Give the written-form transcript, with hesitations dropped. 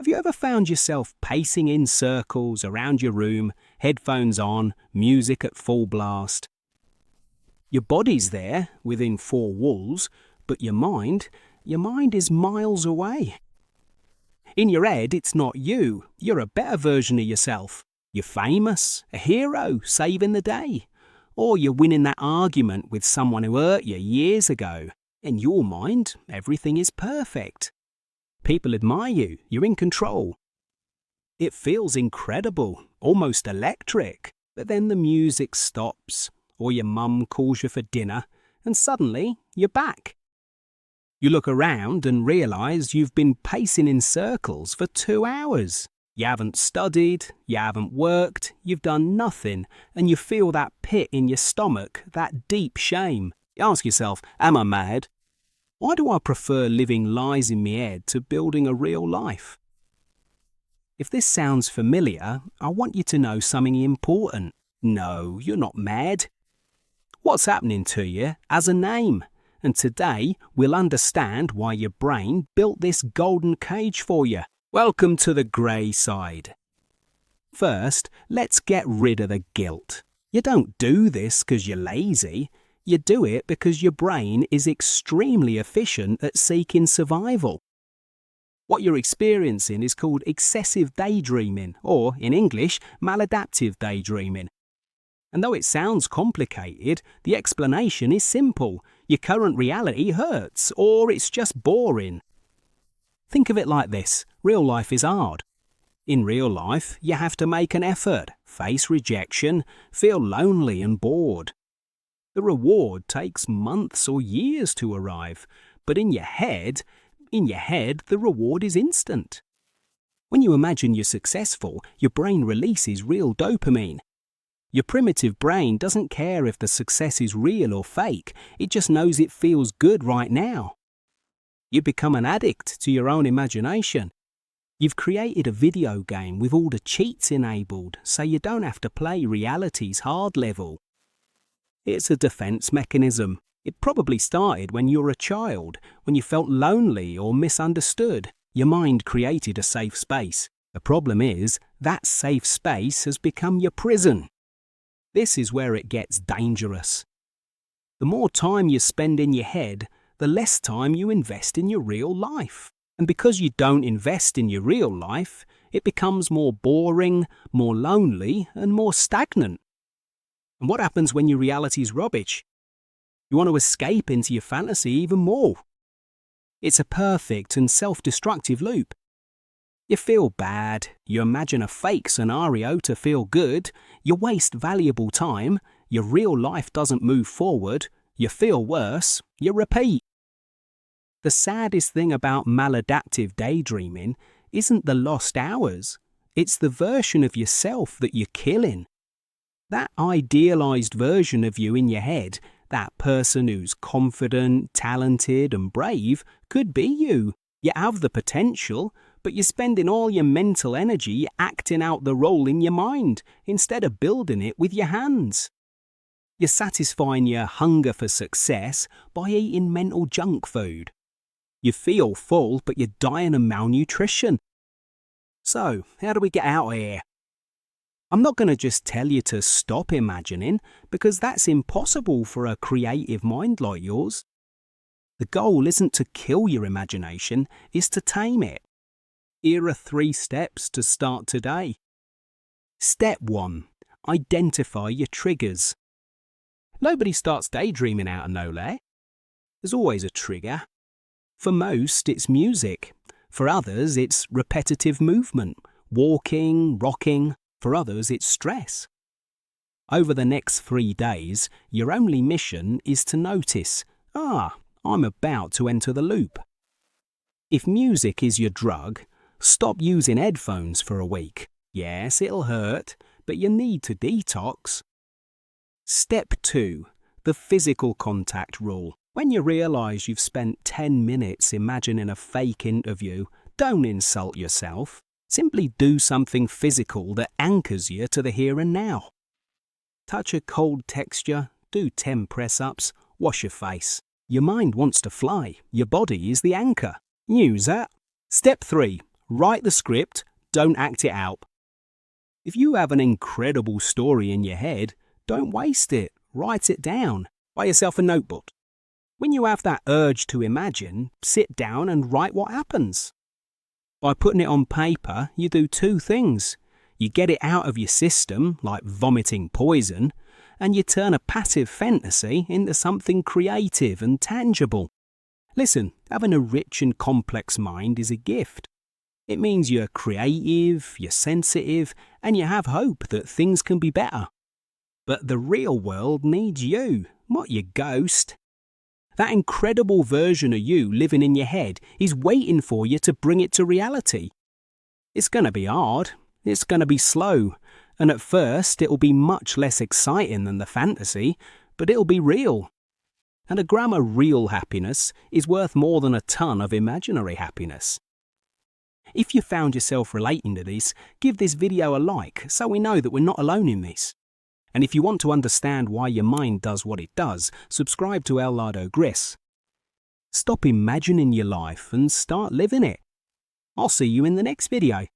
Have you ever found yourself pacing in circles around your room, headphones on, music at full blast? Your body's there, within four walls, but your mind is miles away. In your head, it's not you. You're a better version of yourself. You're famous, a hero, saving the day. Or you're winning that argument with someone who hurt you years ago. In your mind, everything is perfect. People admire you, you're in control. It feels incredible, almost electric, but then the music stops, or your mum calls you for dinner, and suddenly you're back. You look around and realise you've been pacing in circles for 2 hours. You haven't studied, you haven't worked, you've done nothing, and you feel that pit in your stomach, that deep shame. You ask yourself, am I mad? Why do I prefer living lies in my head to building a real life? If this sounds familiar, I want you to know something important. No, you're not mad. What's happening to you has a name, and today we'll understand why your brain built this golden cage for you. Welcome to the grey side. First, let's get rid of the guilt. You don't do this because you're lazy. You do it because your brain is extremely efficient at seeking survival. What you're experiencing is called excessive daydreaming, or, in English, maladaptive daydreaming. And though it sounds complicated, the explanation is simple. Your current reality hurts, or it's just boring. Think of it like this. Real life is hard. In real life, you have to make an effort, face rejection, feel lonely and bored. The reward takes months or years to arrive, but in your head, the reward is instant. When you imagine you're successful, your brain releases real dopamine. Your primitive brain doesn't care if the success is real or fake, it just knows it feels good right now. You become an addict to your own imagination. You've created a video game with all the cheats enabled, so you don't have to play reality's hard level. It's a defense mechanism. It probably started when you were a child, when you felt lonely or misunderstood. Your mind created a safe space. The problem is, that safe space has become your prison. This is where it gets dangerous. The more time you spend in your head, the less time you invest in your real life. And because you don't invest in your real life, it becomes more boring, more lonely, and more stagnant. And what happens when your reality is rubbish? You want to escape into your fantasy even more. It's a perfect and self-destructive loop. You feel bad, you imagine a fake scenario to feel good, you waste valuable time, your real life doesn't move forward, you feel worse, you repeat. The saddest thing about maladaptive daydreaming isn't the lost hours, it's the version of yourself that you're killing. That idealized version of you in your head, that person who's confident, talented and brave, could be you. You have the potential, but you're spending all your mental energy acting out the role in your mind, instead of building it with your hands. You're satisfying your hunger for success by eating mental junk food. You feel full, but you're dying of malnutrition. So, how do we get out of here? I'm not going to just tell you to stop imagining, because that's impossible for a creative mind like yours. The goal isn't to kill your imagination, it's to tame it. Here are 3 steps to start today. Step 1. Identify your triggers. Nobody starts daydreaming out of nowhere. There's always a trigger. For most, it's music. For others, it's repetitive movement, walking, rocking. For others, it's stress. Over the next 3 days, your only mission is to notice, I'm about to enter the loop. If music is your drug, stop using headphones for a week. Yes, it'll hurt, but you need to detox. Step 2. The physical contact rule. When you realise you've spent 10 minutes imagining a fake interview, don't insult yourself. Simply do something physical that anchors you to the here and now. Touch a cold texture, do 10 press-ups, wash your face. Your mind wants to fly, your body is the anchor. Use that. Step 3. Write the script, don't act it out. If you have an incredible story in your head, don't waste it. Write it down. Buy yourself a notebook. When you have that urge to imagine, sit down and write what happens. By putting it on paper, you do two things. You get it out of your system, like vomiting poison, and you turn a passive fantasy into something creative and tangible. Listen, having a rich and complex mind is a gift. It means you're creative, you're sensitive, and you have hope that things can be better. But the real world needs you, not your ghost. That incredible version of you living in your head is waiting for you to bring it to reality. It's going to be hard, it's going to be slow, and at first it'll be much less exciting than the fantasy, but it'll be real. And a gram of real happiness is worth more than a ton of imaginary happiness. If you found yourself relating to this, give this video a like so we know that we're not alone in this. And if you want to understand why your mind does what it does, subscribe to El Lardo Gris. Stop imagining your life and start living it. I'll see you in the next video.